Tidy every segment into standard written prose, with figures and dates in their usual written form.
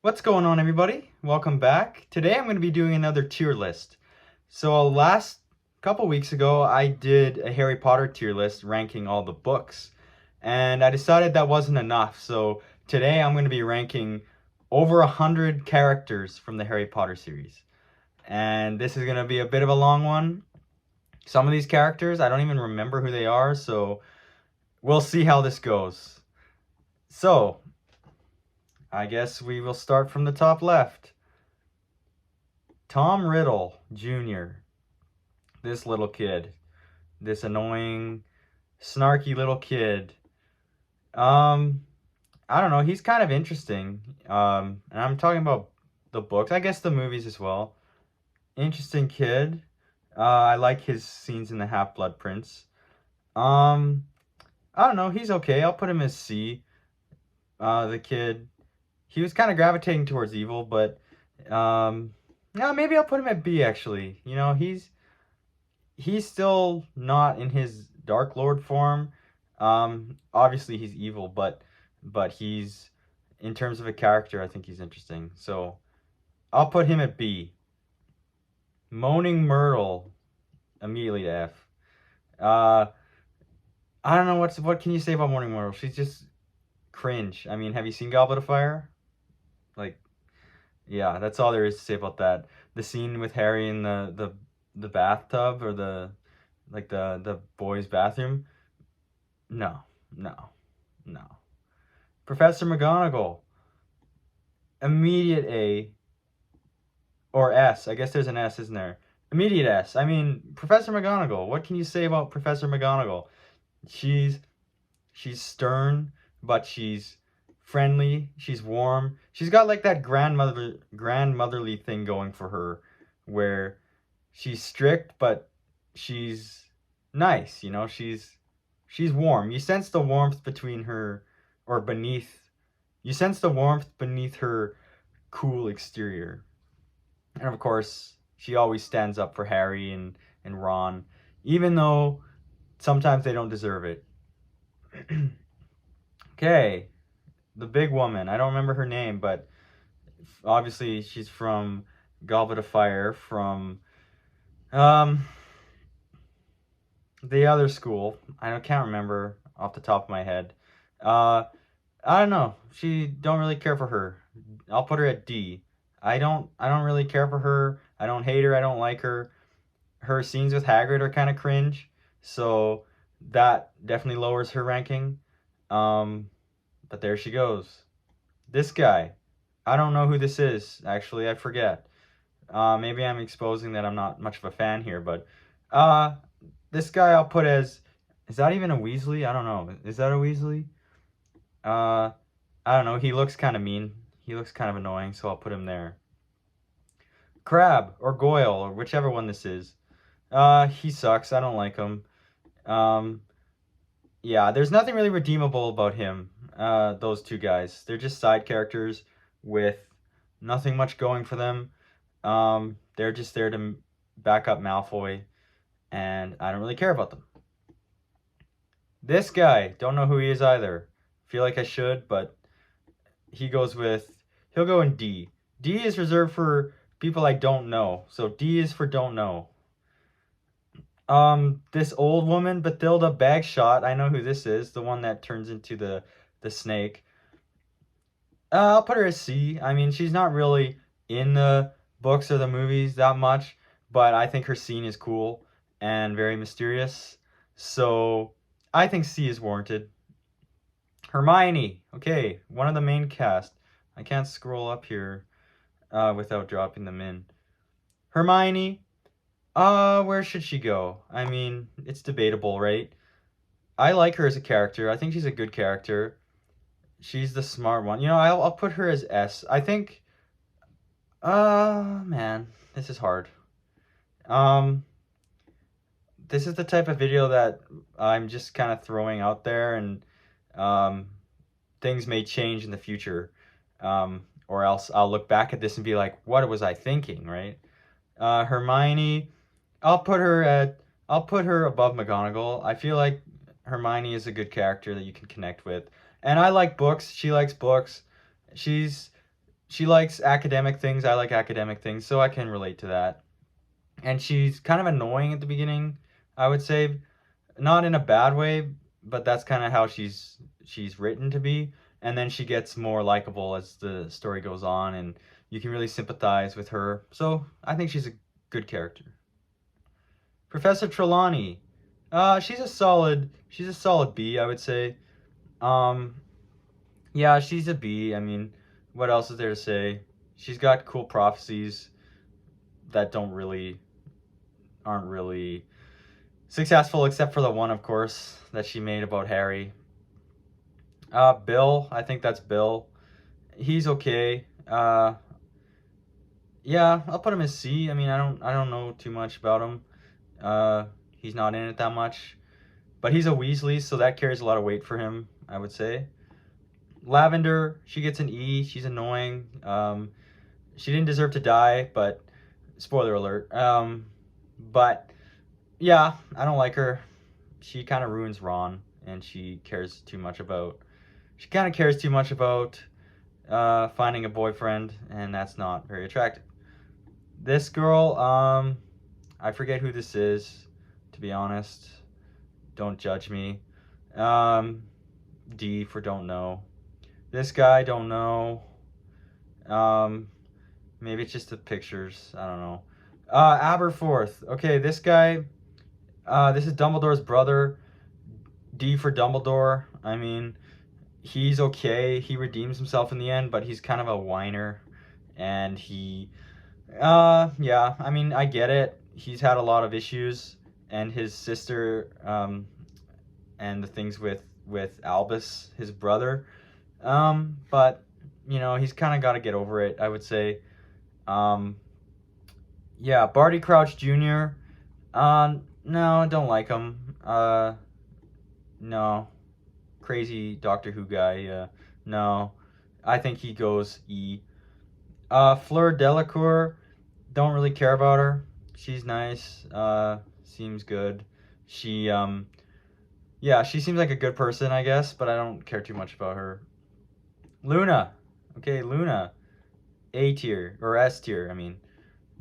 What's going on, everybody? Welcome back. Today I'm going to be doing another tier list. So last couple weeks ago I did a Harry Potter tier list ranking all the books, and I decided that wasn't enough. So today I'm going to be ranking over 100 characters from the Harry Potter series. And this is going to be a bit of a long one. Some of these characters I don't even remember who they are, so we'll see how this goes. So I guess we will start from the top left. Tom Riddle Jr., this little kid, this annoying, snarky little kid. Um, I don't know, he's kind of interesting. And I'm talking about the books, I guess the movies as well. Interesting kid. I like his scenes in the Half-Blood Prince. Um, I don't know, he's okay. I'll put him as C. The kid, he was kind of gravitating towards evil, but yeah, maybe I'll put him at B actually. You know, he's still not in his Dark Lord form. Obviously he's evil, but he's, in terms of a character, I think he's interesting. So I'll put him at B. Moaning Myrtle, immediately to F. I don't know what can you say about Moaning Myrtle? She's just cringe. I mean, have you seen Goblet of Fire? Like, yeah, that's all there is to say about that. The scene with Harry in the bathtub, or the boys' bathroom. No, no, no. Professor McGonagall, immediate A, or S. I guess there's an S, isn't there? Immediate S. I mean, Professor McGonagall. What can you say about Professor McGonagall? She's stern, but she's friendly. She's warm. She's got like that grandmotherly thing going for her, where she's strict, but she's nice. You know, she's warm. You sense the warmth between her, or beneath. You sense the warmth beneath her cool exterior. And of course, she always stands up for Harry and Ron, even though sometimes they don't deserve it. Okay, the big woman. I don't remember her name, but obviously she's from Goblet of Fire, from um the other school. Can't remember off the top of my head. Uh, I don't know. She don't really care for her. I'll put her at D. I don't really care for her. I don't hate her. I don't like her. Her scenes with Hagrid are kind of cringe, so that definitely lowers her ranking. Um, but there she goes. This guy. I don't know who this is. Actually, I forget. Maybe I'm exposing that I'm not much of a fan here, but uh, this guy I'll put as, is that even a Weasley? I don't know. Is that a Weasley? Uh, I don't know. He looks kind of mean. He looks kind of annoying, so I'll put him there. Crab or Goyle or whichever one this is. He sucks. I don't like him. Um, yeah, there's nothing really redeemable about him. Those two guys. They're just side characters with nothing much going for them. They're just there to back up Malfoy, and I don't really care about them. This guy, don't know who he is either. Feel like I should, but he'll go in D. D is reserved for people I don't know, so D is for don't know. This old woman, Bathilda Bagshot, I know who this is, the one that turns into the snake. I'll put her as C. I mean, she's not really in the books or the movies that much, but I think her scene is cool and very mysterious. So I think C is warranted. Hermione, okay, one of the main cast. I can't scroll up here without dropping them in. Hermione, where should she go? I mean, it's debatable, right? I like her as a character. I think she's a good character. She's the smart one. You know, I'll put her as S. I think, man, this is hard. This is the type of video that I'm just kind of throwing out there, and things may change in the future. Or else I'll look back at this and be like, what was I thinking, right? Hermione, I'll put her above McGonagall. I feel like Hermione is a good character that you can connect with. And I like books. She likes books. She's she likes academic things. I like academic things, so I can relate to that. And she's kind of annoying at the beginning, I would say, not in a bad way, but that's kind of how she's written to be. And then she gets more likable as the story goes on, and you can really sympathize with her. So I think she's a good character. Professor Trelawney, she's a solid B, I would say. Um, yeah, she's a B. I mean, what else is there to say? She's got cool prophecies that aren't really successful, except for the one, of course, that she made about Harry. Bill, I think that's Bill. He's okay. Yeah, I'll put him as C. I mean, I don't know too much about him. He's not in it that much, but he's a Weasley, so that carries a lot of weight for him, I would say. Lavender, she gets an E. She's annoying. She didn't deserve to die, but spoiler alert. But yeah, I don't like her. She kind of ruins Ron, and she kind of cares too much about finding a boyfriend, and that's not very attractive. This girl, I forget who this is, to be honest. Don't judge me. Um, D for don't know. This guy, don't know. Um, maybe it's just the pictures. I don't know. Aberforth. Okay, this guy. This is Dumbledore's brother. D for Dumbledore. I mean, he's okay. He redeems himself in the end, but he's kind of a whiner, and yeah. I mean, I get it. He's had a lot of issues, and his sister, and the things with Albus, his brother. But he's kind of got to get over it, I would say. Um, yeah, Barty Crouch Jr. No, I don't like him. No, crazy Doctor Who guy. No, I think he goes E. Fleur Delacour, don't really care about her. She's nice. Seems good. She yeah, she seems like a good person, I guess, but I don't care too much about her. Luna. Okay, Luna. A tier or S tier, I mean.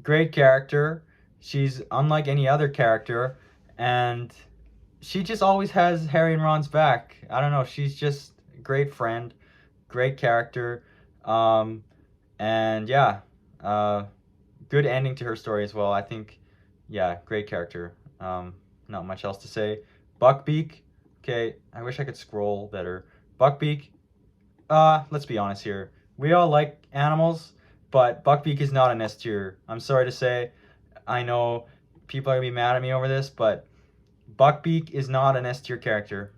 Great character. She's unlike any other character, and she just always has Harry and Ron's back. I don't know, she's just a great friend, great character. Um and yeah, good ending to her story as well. I think yeah, great character. Not much else to say. Buckbeak. Okay, I wish I could scroll better. Buckbeak, let's be honest here. We all like animals, but Buckbeak is not an S tier. I'm sorry to say. I know people are gonna be mad at me over this, but Buckbeak is not an S tier character.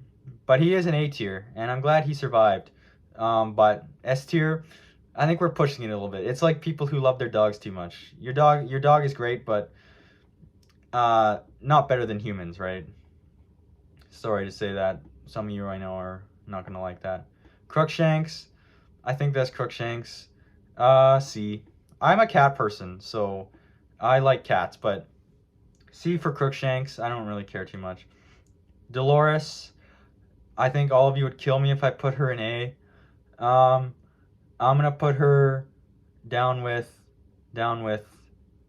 But he is an A tier, and I'm glad he survived. But S tier, I think we're pushing it a little bit. It's like people who love their dogs too much. Your dog is great, but not better than humans, right? Sorry to say that. Some of you I know are not gonna like that. Crookshanks, I think that's Crookshanks. C. I'm a cat person, so I like cats, but C for Crookshanks. I don't really care too much. Dolores, I think all of you would kill me if I put her in A. Um, I'm gonna put her down with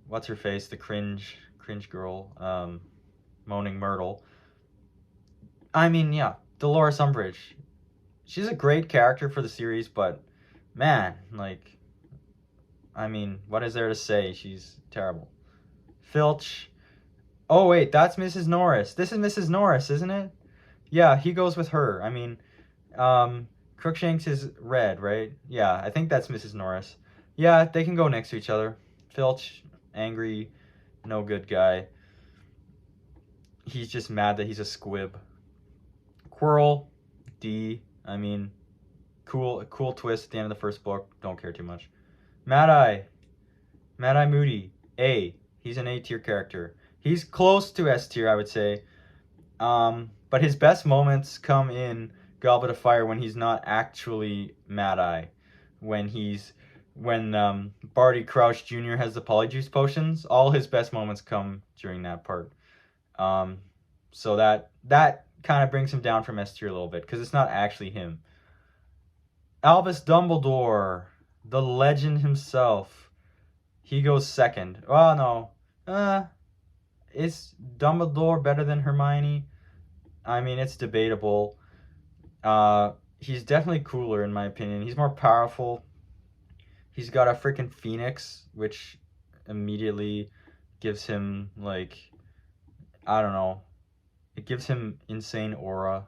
what's her face, the cringe girl, Moaning Myrtle. I mean, yeah, Dolores Umbridge. She's a great character for the series, but man, like, I mean, what is there to say? She's terrible. Filch. Oh wait, that's Mrs. Norris. This is Mrs. Norris, isn't it? Yeah, he goes with her. I mean, Crookshanks is red, right? Yeah, I think that's Mrs. Norris. Yeah, they can go next to each other. Filch, angry, no good guy. He's just mad that he's a squib. Quirrell, D. I mean, cool twist at the end of the first book. Don't care too much. Mad Eye Moody, A. He's an A tier character. He's close to S tier, I would say. But his best moments come in Goblet of Fire when he's not actually Mad Eye. When Barty Crouch Jr. has the Polyjuice potions, all his best moments come during that part. So that kind of brings him down from S tier a little bit because it's not actually him. Albus Dumbledore. the legend himself. He goes second. Oh no. Is Dumbledore better than Hermione? I mean, it's debatable. He's definitely cooler in my opinion. He's more powerful. He's got a freaking phoenix, which immediately gives him like, I don't know. It gives him insane aura.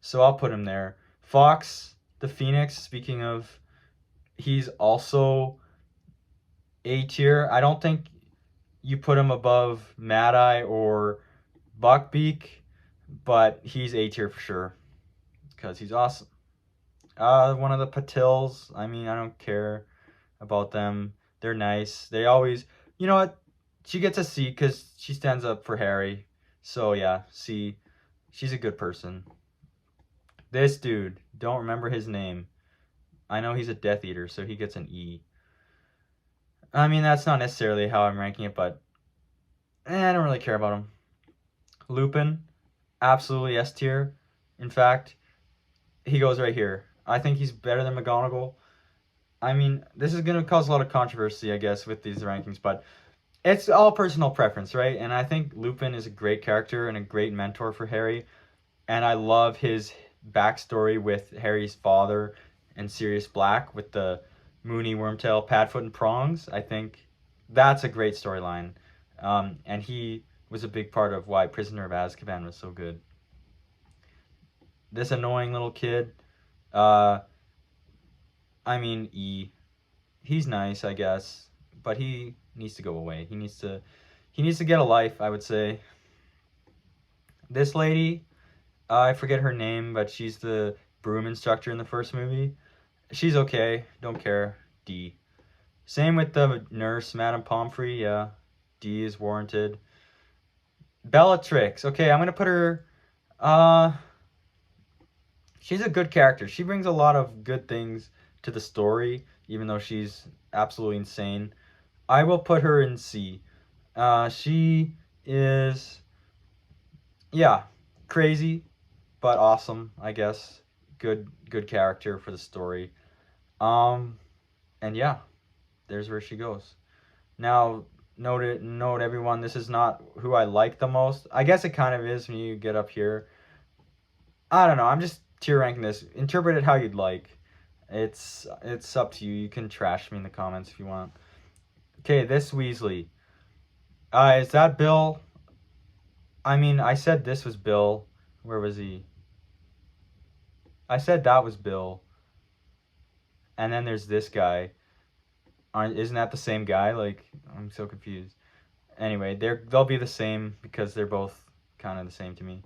So I'll put him there. Fox, the phoenix, speaking of, he's also A tier. I don't think you put him above Mad Eye or Buckbeak, but he's A tier for sure because he's awesome. One of the Patils. I mean, I don't care about them. They're nice. They always, you know what? She gets a C because she stands up for Harry. So yeah, C. She's a good person. This dude, don't remember his name. I know he's a Death Eater, so he gets an E. I mean, that's not necessarily how I'm ranking it, but I don't really care about him. Lupin, absolutely S tier. In fact, he goes right here. I think he's better than McGonagall. I mean, this is going to cause a lot of controversy, I guess, with these rankings, but it's all personal preference, right? And I think Lupin is a great character and a great mentor for Harry. And I love his backstory with Harry's father and Sirius Black with the Moony, Wormtail, Padfoot, and Prongs. I think that's a great storyline. And he was a big part of why Prisoner of Azkaban was so good. This annoying little kid, uh, I mean, E. He's nice, I guess, but he needs to go away. He needs to get a life, I would say. This lady, I forget her name, but she's the broom instructor in the first movie. She's okay. Don't care. D. Same with the nurse, Madame Pomfrey. Yeah, D is warranted. Bellatrix. Okay, I'm gonna put her. Uh, she's a good character. She brings a lot of good things to the story, even though she's absolutely insane. I will put her in C. She is, yeah, crazy, but awesome, I guess. Good character for the story. Um, and yeah, there's where she goes. Now, note everyone, this is not who I like the most. I guess it kind of is when you get up here. I don't know. I'm just tier ranking this. Interpret it how you'd like. It's up to you. You can trash me in the comments if you want. Okay, this Weasley. Is that Bill? I mean, I said this was Bill. Where was he? I said that was Bill. And then there's this guy. Isn't that the same guy? Like, I'm so confused. Anyway, they'll be the same because they're both kind of the same to me.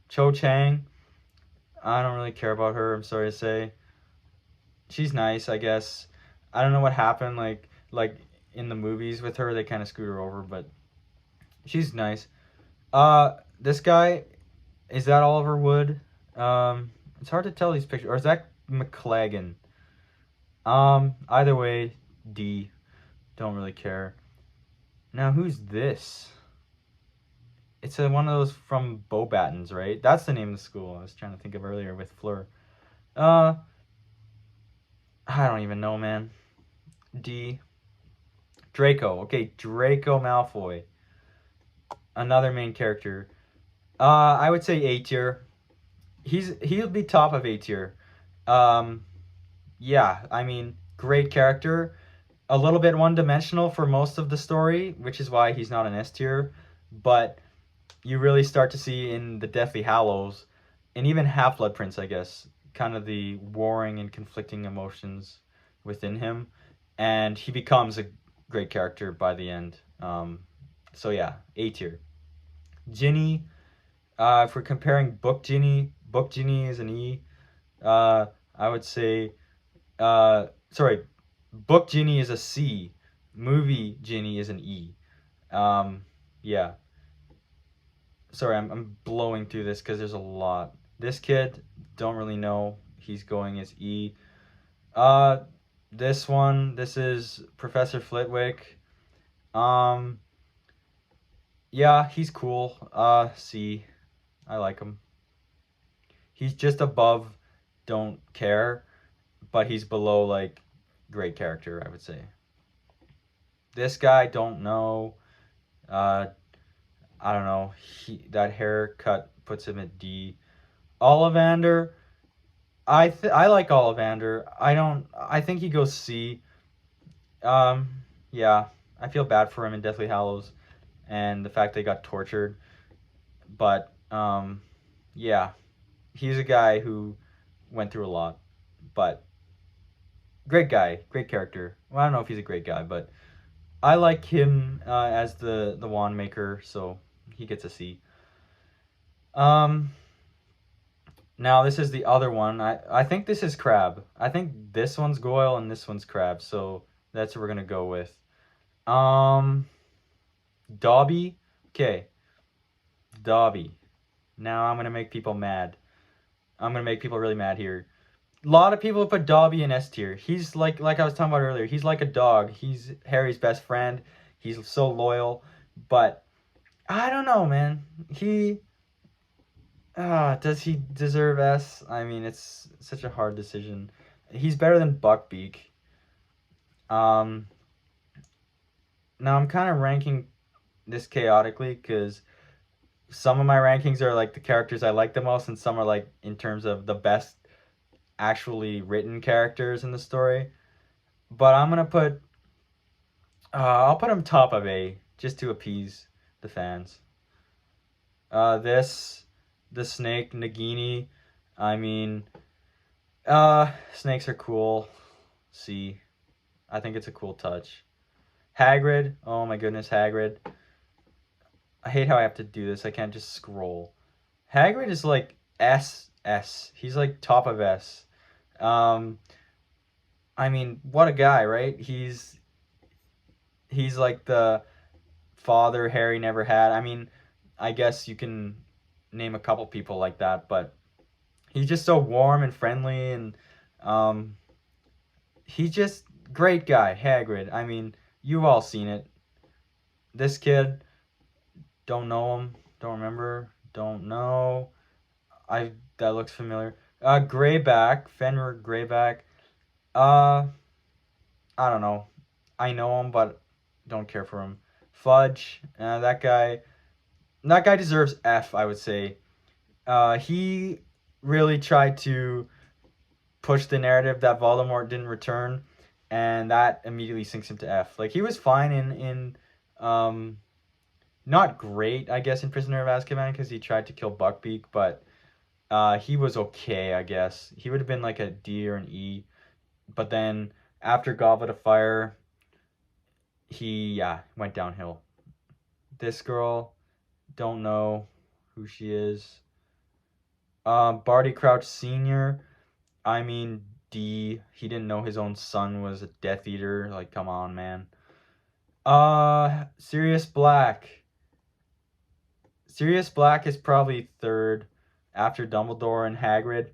Cho Chang. I don't really care about her. I'm sorry to say. She's nice, I guess. I don't know what happened. Like in the movies with her, they kind of screwed her over, but she's nice. This guy, is that Oliver Wood? It's hard to tell these pictures. Or is that McLagan? Either way, D. Don't really care. Now, who's this? It's one of those from Beauxbatons, right? That's the name of the school I was trying to think of earlier with Fleur. I don't even know, man. D. Draco. Okay, Draco Malfoy. Another main character. I would say A tier. He'll be top of A tier. Yeah, I mean, great character. A little bit one-dimensional for most of the story, which is why he's not an S tier. But you really start to see in the Deathly Hallows, and even Half-Blood Prince, I guess, kind of the warring and conflicting emotions within him. And he becomes a great character by the end. So yeah, A tier. Ginny, if we're comparing Book Ginny is an E. I would say, sorry, Book Ginny is a C. Movie Ginny is an E. Yeah. Sorry, I'm blowing through this because there's a lot. This kid, don't really know. He's going as E. This one, this is Professor Flitwick. Yeah, he's cool. C. I like him. He's just above don't care, but he's below like great character, I would say. This guy, don't know. Uh, I don't know. That haircut puts him at D. Ollivander, I like Ollivander. I don't. I think he goes C. Um, yeah, I feel bad for him in Deathly Hallows and the fact they got tortured. But yeah, he's a guy who went through a lot. But great guy, great character. Well, I don't know if he's a great guy, but I like him as the wand maker, so he gets a C. Um, Now this is the other one. I think this is Crab. I think this one's Goyle and this one's Crab. So that's what we're gonna go with. Um, Dobby. Okay, Dobby. Now I'm gonna make people mad. I'm gonna make people really mad here. A lot of people put Dobby in S tier. He's like I was talking about earlier. He's like a dog. He's Harry's best friend. He's so loyal, but I don't know, man. Does he deserve S? I mean, it's such a hard decision. He's better than Buckbeak. Um, Now I'm kind of ranking this chaotically because some of my rankings are like the characters I like the most, and some are like in terms of the best actually written characters in the story. But I'll put him top of A just to appease the fans. This, the snake Nagini. I mean, snakes are cool. C. I think it's a cool touch. Hagrid. Oh my goodness, Hagrid. I hate how I have to do this. I can't just scroll. Hagrid is like S S. He's like top of S. Um, I mean, what a guy, right? He's like the father Harry never had. I mean, I guess you can name a couple people like that, but he's just so warm and friendly, and um, he's just great guy, Hagrid. I mean, you've all seen it. This kid, don't know him, don't remember, don't know. That looks familiar. Greyback, Fenrir Greyback. Uh, I don't know. I know him, but don't care for him. Fudge, that guy deserves F, I would say. He really tried to push the narrative that Voldemort didn't return, and that immediately sinks him to F. Like he was fine in not great, I guess, in Prisoner of Azkaban because he tried to kill Buckbeak, but he was okay, I guess. He would have been like a D or an E, but then after Goblet of Fire, he went downhill. This girl, don't know who she is. Barty Crouch Sr. I mean D. He didn't know his own son was a Death Eater. Like, come on, man. Sirius Black. Sirius Black is probably third after Dumbledore and Hagrid.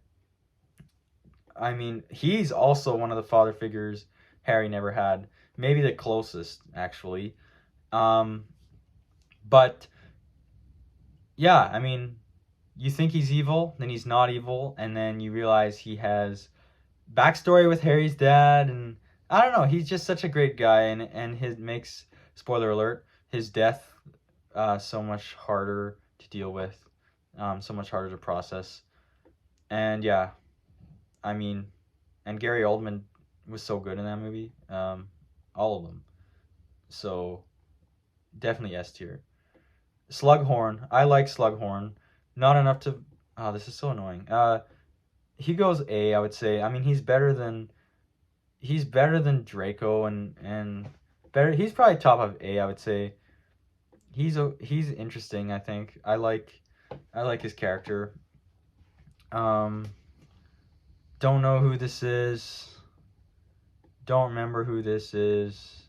I mean, he's also one of the father figures Harry never had. Maybe the closest, actually. But yeah, I mean, you think he's evil, then he's not evil, and then you realize he has backstory with Harry's dad, and I don't know, he's just such a great guy, and his makes, spoiler alert, his death so much harder to deal with, so much harder to process. And yeah, I mean, and Gary Oldman was so good in that movie, all of them. So definitely S tier. Slughorn, I like Slughorn, not enough to. Oh, this is so annoying. He goes A, I would say. I mean, he's better than Draco and better. He's probably top of A, I would say. He's interesting. I think I like his character. Don't know who this is. Don't remember who this is.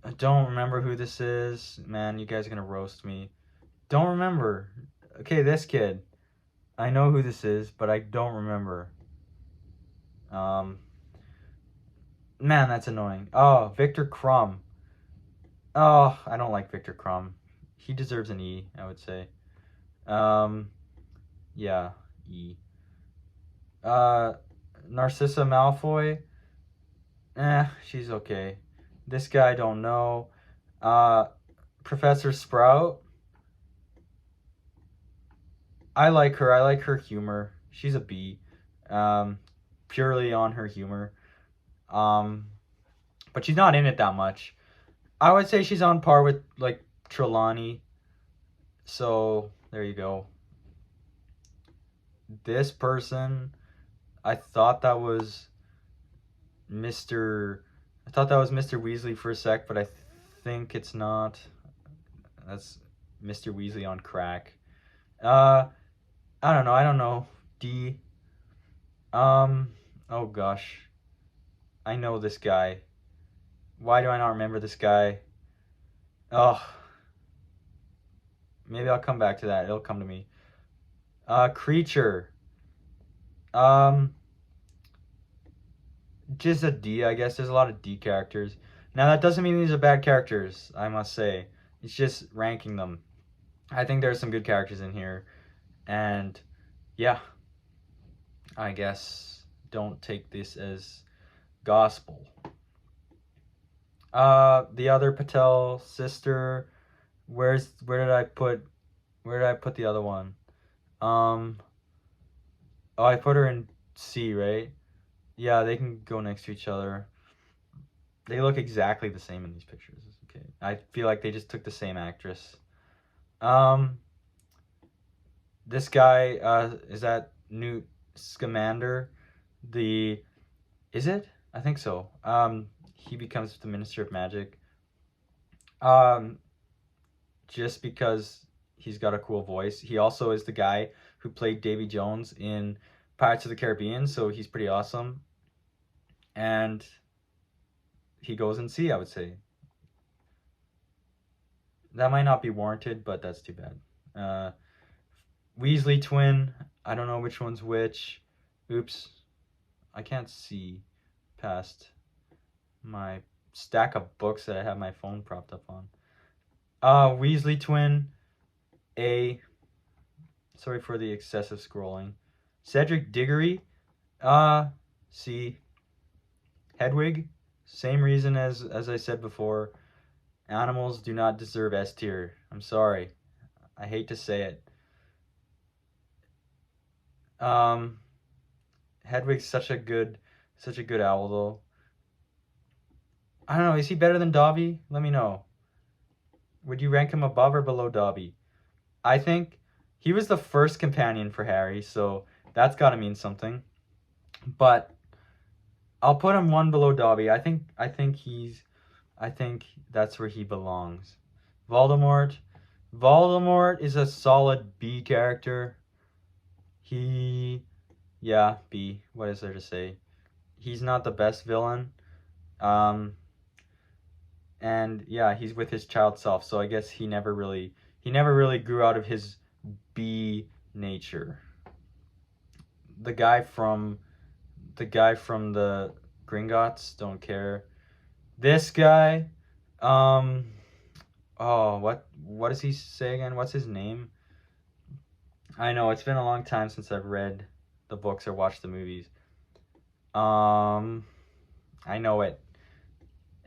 I don't remember who this is. Man, you guys are gonna roast me. Don't remember. Okay, this kid. I know who this is, but I don't remember. Man, that's annoying. Oh, Victor Crumb. Oh, I don't like Victor Crumb. He deserves an E, I would say. Yeah, E. Narcissa Malfoy. She's okay. This guy, don't know. Uh, Professor Sprout. I like her. I like her humor. She's a B. Um, Purely on her humor. Um, but she's not in it that much. I would say she's on par with like Trelawney. So there you go. This person, I thought that was Mr. I thought that was Mr. Weasley for a sec, but I think it's not. That's Mr. Weasley on crack. Uh, I don't know. I don't know. D. Um. Oh gosh, I know this guy. Why do I not remember this guy? Oh, maybe I'll come back to that. It'll come to me. Creature. Um, just a D, I guess. There's a lot of D characters. Now that doesn't mean these are bad characters, I must say. It's just ranking them. I think there's some good characters in here, and yeah, I guess don't take this as gospel. The other Patel sister. Where did I put the other one? Um, oh, I put her in C, right? Yeah, they can go next to each other. They look exactly the same in these pictures. Okay, I feel like they just took the same actress. Um, this guy, is that Newt Scamander? The Is it? I think so. He becomes the Minister of Magic. Um, just because he's got a cool voice. He also is the guy who played Davy Jones in Pirates of the Caribbean, so he's pretty awesome. And he goes in C, I would say. That might not be warranted, but that's too bad. Weasley twin. I don't know which one's which. Oops. I can't see past my stack of books that I have my phone propped up on. Weasley twin. A. Sorry for the excessive scrolling. Cedric Diggory. C. Hedwig. Same reason as I said before. Animals do not deserve S tier. I'm sorry. I hate to say it. Hedwig's such a good owl though. I don't know. Is he better than Dobby? Let me know. Would you rank him above or below Dobby? I think he was the first companion for Harry, so that's got to mean something. But I'll put him one below Dobby. I think that's where he belongs. Voldemort. Voldemort is a solid B character. Yeah, B. What is there to say? He's not the best villain. And yeah, he's with his child self, so I guess he never really grew out of his B nature. The guy from the Gringotts, don't care. This guy, oh, what does he say again? What's his name? I know it's been a long time since I've read the books or watched the movies. I know it.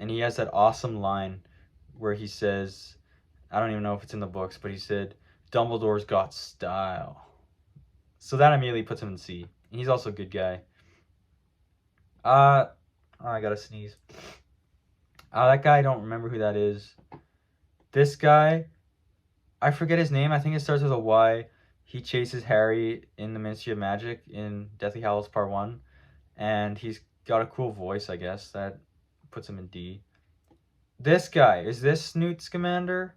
And he has that awesome line where he says, I don't even know if it's in the books, but he said, Dumbledore's got style. So that immediately puts him in C. And he's also a good guy. Oh, I gotta sneeze. That guy, I don't remember who that is. This guy, I forget his name. I think it starts with a Y. He chases Harry in the Ministry of Magic in Deathly Hallows Part 1. And he's got a cool voice, I guess. That puts him in D. This guy, is this Newt Scamander?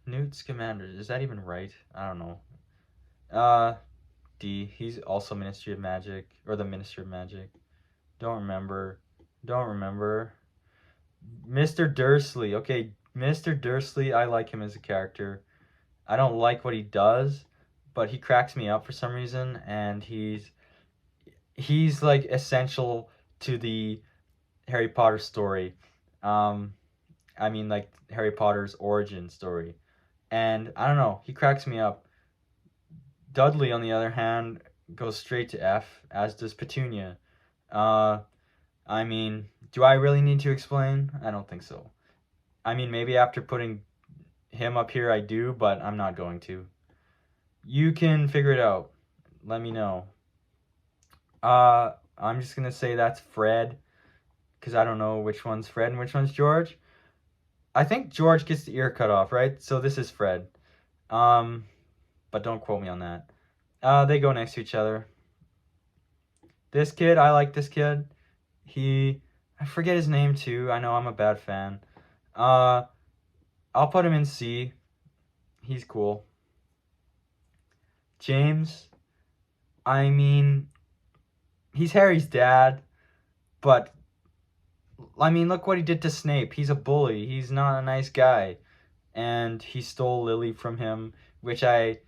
Newt Scamander, is that even right? I don't know. D. He's also Ministry of Magic, or the Minister of Magic. Don't remember. Mr. Dursley. Okay, Mr. Dursley, I like him as a character. I don't like what he does, but he cracks me up for some reason, and he's like essential to the Harry Potter story. I mean like Harry Potter's origin story. And I don't know, he cracks me up. Dudley, on the other hand, goes straight to F, as does Petunia. I mean, Do I really need to explain? I don't think so. I mean, maybe after putting him up here I do, but I'm not going to. You can figure it out. Let me know. I'm just gonna say that's Fred, because I don't know which one's Fred and which one's George. I think George gets the ear cut off, right? So this is Fred. But don't quote me on that. They go next to each other. This kid, I like this kid. I forget his name too. I know I'm a bad fan. I'll put him in C. He's cool. James, I mean, he's Harry's dad, but I mean, look what he did to Snape. He's a bully. He's not a nice guy. And he stole Lily from him, which I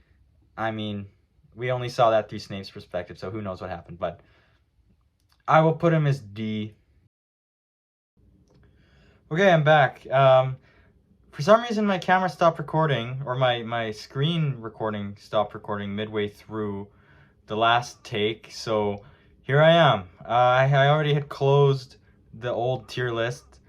mean, we only saw that through Snape's perspective, so who knows what happened, but I will put him as D. Okay, I'm back. For some reason my camera stopped recording, or my screen recording stopped recording midway through the last take, so here I am. I already had closed the old tier list,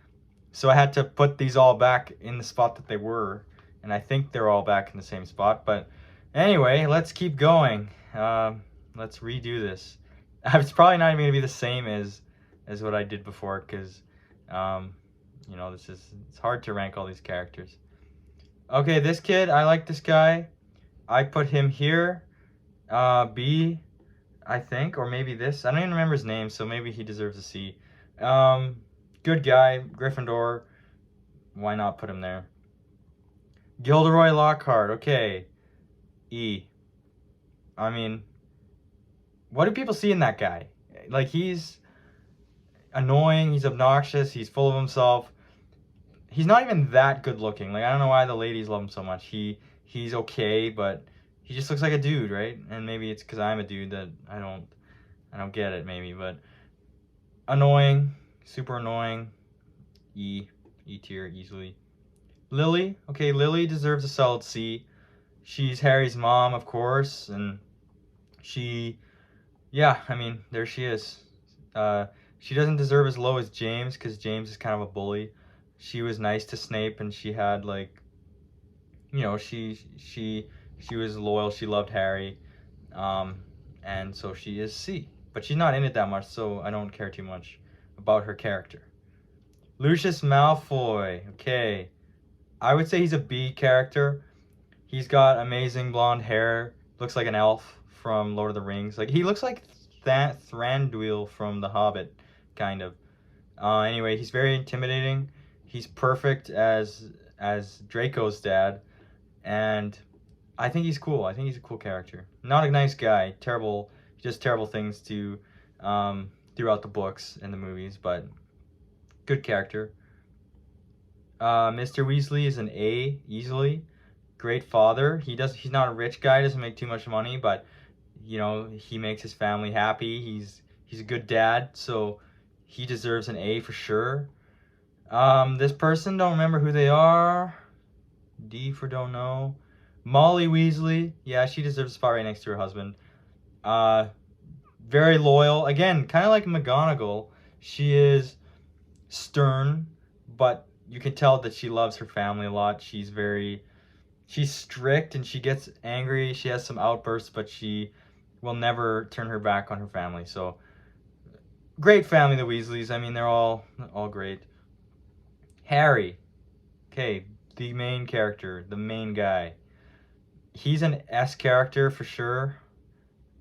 so I had to put these all back in the spot that they were, and I think they're all back in the same spot, but anyway, let's keep going. Let's redo this. It's probably not even going to be the same as what I did before, because, you know, it's hard to rank all these characters. Okay, this kid, I like this guy. I put him here. B, I think, or maybe this. I don't even remember his name, so maybe he deserves a C. Good guy, Gryffindor. Why not put him there? Gilderoy Lockhart, okay. E. I mean, what do people see in that guy? Like, he's annoying, he's obnoxious, he's full of himself. He's not even that good looking. Like, I don't know why the ladies love him so much. He's okay, but he just looks like a dude, right? And maybe it's because I'm a dude that I don't get it, maybe, but annoying, super annoying. E tier easily. Lily, okay, Lily deserves a solid C. She's Harry's mom, of course, and yeah, I mean, there she is. She doesn't deserve as low as James, because James is kind of a bully. She was nice to Snape, and she had, like, you know, she was loyal, she loved Harry, and so she is C. But she's not in it that much, so I don't care too much about her character. Lucius Malfoy, okay. I would say he's a B character. He's got amazing blonde hair, looks like an elf from Lord of the Rings. Like, he looks like Thranduil from The Hobbit, kind of. Anyway, he's very intimidating. He's perfect as Draco's dad, and I think he's cool. I think he's a cool character. Not a nice guy. Terrible, just terrible things to throughout the books and the movies, but good character. Mr. Weasley is an A easily. Great father. He's not a rich guy. Doesn't make too much money, but you know, he makes his family happy. He's a good dad, so he deserves an A for sure. This person, don't remember who they are. D for don't know. Molly Weasley, yeah, she deserves a spot right next to her husband. Very loyal. Again, kind of like McGonagall. She is stern, but you can tell that she loves her family a lot. She's strict, and she gets angry. She has some outbursts, but she will never turn her back on her family. So, great family, the Weasleys. I mean, they're all great. Harry, okay, the main character, the main guy. He's an S character for sure,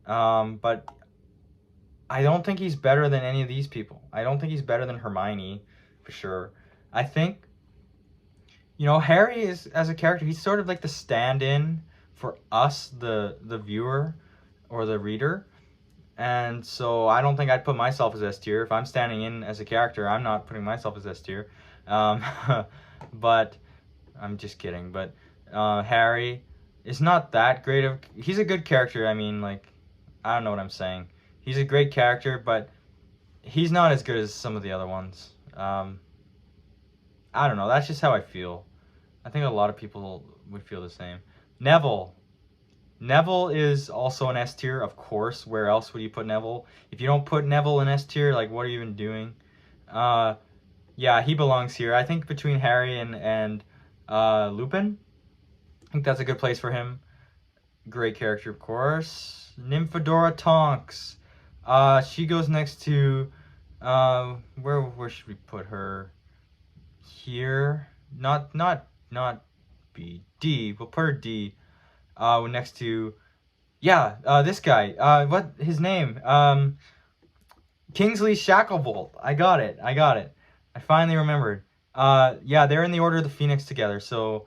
but I don't think he's better than any of these people. I don't think he's better than Hermione, for sure. I think, you know, Harry is, as a character, he's sort of like the stand-in for us, the viewer or the reader. And so I don't think I'd put myself as S tier. If I'm standing in as a character, I'm not putting myself as S tier. But I'm just kidding. But Harry is not that great of... He's a good character. I mean, like, I don't know what I'm saying. He's a great character, but he's not as good as some of the other ones. I don't know. That's just how I feel. I think a lot of people would feel the same. Neville. Neville is also an S tier, of course. Where else would you put Neville? If you don't put Neville in S tier, like, what are you even doing? Yeah, he belongs here. I think between Harry and Lupin, I think that's a good place for him. Great character, of course. Nymphadora Tonks. She goes next to where should we put her? Here. Not B. D. We'll put her D. Next to this guy. What his name? Kingsley Shacklebolt. I got it. I finally remembered. Yeah, they're in the Order of the Phoenix together, so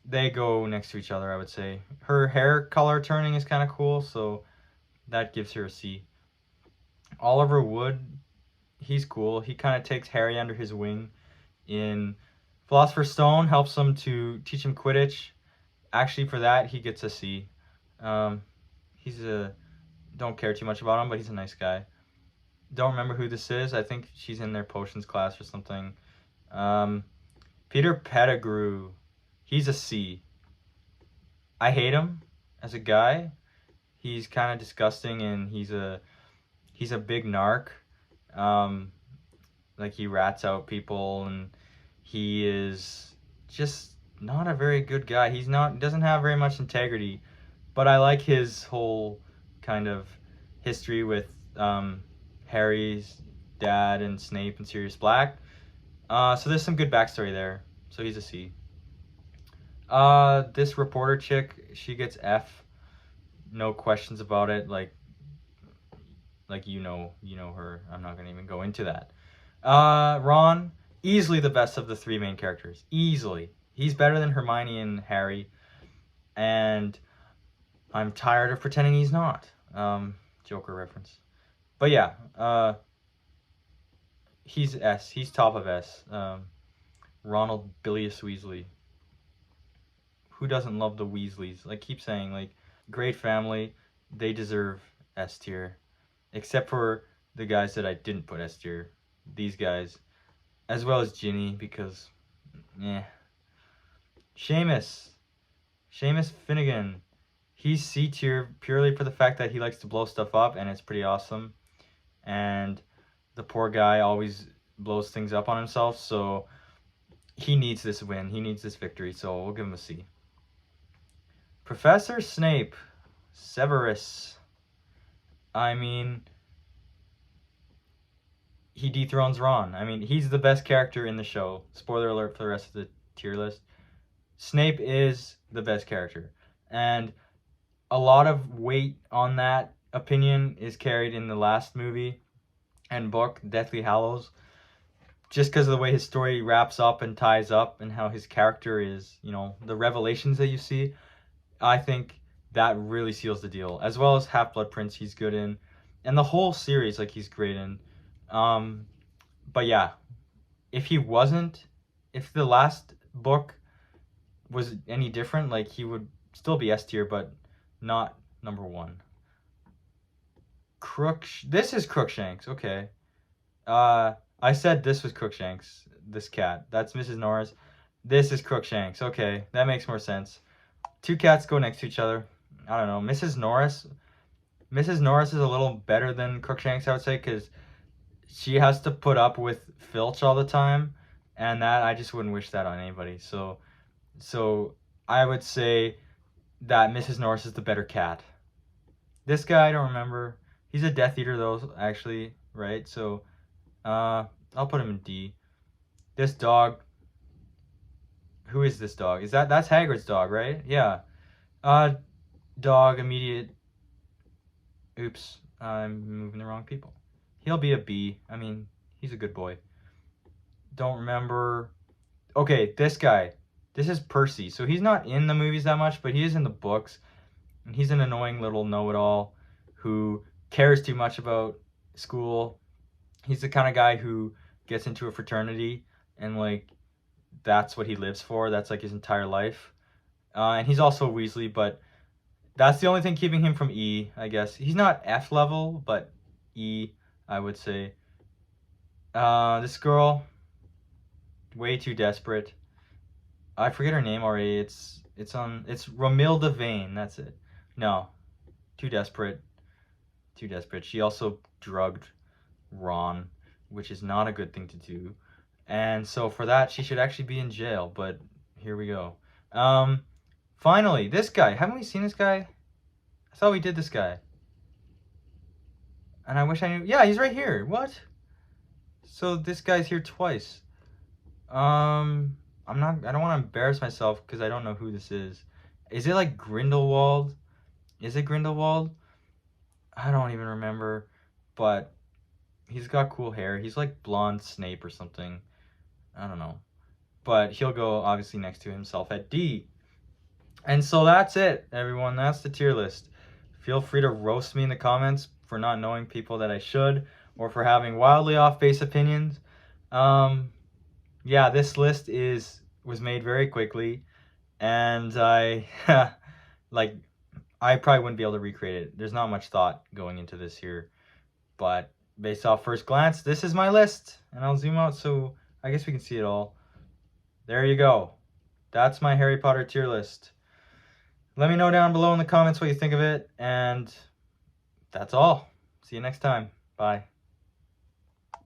they go next to each other, I would say. Her hair color turning is kind of cool, so that gives her a C. Oliver Wood, he's cool. He kind of takes Harry under his wing in Philosopher's Stone, helps him to teach him Quidditch. Actually, for that, he gets a C. He's don't care too much about him, but he's a nice guy. Don't remember who this is. I think she's in their potions class or something. Peter Pettigrew, he's a C. I hate him as a guy. He's kind of disgusting, and he's a big narc. Like he rats out people, and he is just not a very good guy. Doesn't have very much integrity, but I like his whole kind of history with Harry's dad and Snape and Sirius Black. So there's some good backstory there. So he's a C. This reporter chick, she gets F. No questions about it. Like you know her. I'm not gonna even go into that. Ron, easily the best of the three main characters. Easily. He's better than Hermione and Harry. And I'm tired of pretending he's not. Joker reference. But yeah, he's S. He's top of S. Ronald Bilious Weasley. Who doesn't love the Weasleys? Like, keep saying, like, great family. They deserve S tier. Except for the guys that I didn't put S tier. These guys. As well as Ginny, because, Seamus Finnegan. He's C tier purely for the fact that he likes to blow stuff up, and it's pretty awesome. And the poor guy always blows things up on himself, so he needs this win. He needs this victory, so we'll give him a C. Professor Snape. Severus. I mean, he dethrones Ron. I mean, he's the best character in the show. Spoiler alert for the rest of the tier list. Snape is the best character. And a lot of weight on that opinion is carried in the last movie and book, Deathly Hallows, just because of the way his story wraps up and ties up and how his character is, the revelations that you see. I think that really seals the deal, as well as Half-Blood Prince he's good in, and the whole series, like, he's great in. But yeah, if the last book was any different, like, he would still be S tier, but not number one. This is Crookshanks, okay. I said this was Crookshanks, this cat. That's Mrs. Norris. This is Crookshanks, okay, that makes more sense. Two cats go next to each other. I don't know. Mrs. Norris is a little better than Crookshanks, I would say, because she has to put up with Filch all the time, and that I just wouldn't wish that on anybody. So I would say that Mrs. Norris is the better cat. This guy, I don't remember. He's a Death Eater, though, actually, right? So I'll put him in D. This dog. Who is this dog? That's Hagrid's dog, right? Yeah. Dog, immediate. Oops, I'm moving the wrong people. He'll be a B. I mean, he's a good boy. Don't remember. Okay, this guy. This is Percy. So he's not in the movies that much, but he is in the books. And he's an annoying little know-it-all who cares too much about school. He's the kind of guy who gets into a fraternity and, like, that's what he lives for. That's, like, his entire life. And he's also Weasley, but that's the only thing keeping him from E, I guess. He's not F level, but E, I would say. This girl, way too desperate. I forget her name already. It's Romilda Vane. That's it. No, too desperate. She also drugged Ron. which is not a good thing to do. And so for that, she should actually be in jail, but here we go. Finally, this guy. Haven't we seen this guy? I thought we did this guy. And I wish I knew. Yeah, he's right here. What? So this guy's here twice. I don't want to embarrass myself because I don't know who this is. Is it like Grindelwald? Is it Grindelwald? I don't even remember, but he's got cool hair. He's like blonde Snape or something. I don't know. But he'll go obviously next to himself at D. And so that's it, everyone. That's the tier list. Feel free to roast me in the comments for not knowing people that I should, or for having wildly off base opinions. Yeah, this list was made very quickly, and I I probably wouldn't be able to recreate it. There's not much thought going into this here, but based off first glance, this is my list, and I'll zoom out so I guess we can see it all. There you go. That's my Harry Potter tier list. Let me know down below in the comments what you think of it, and that's all. See you next time. Bye.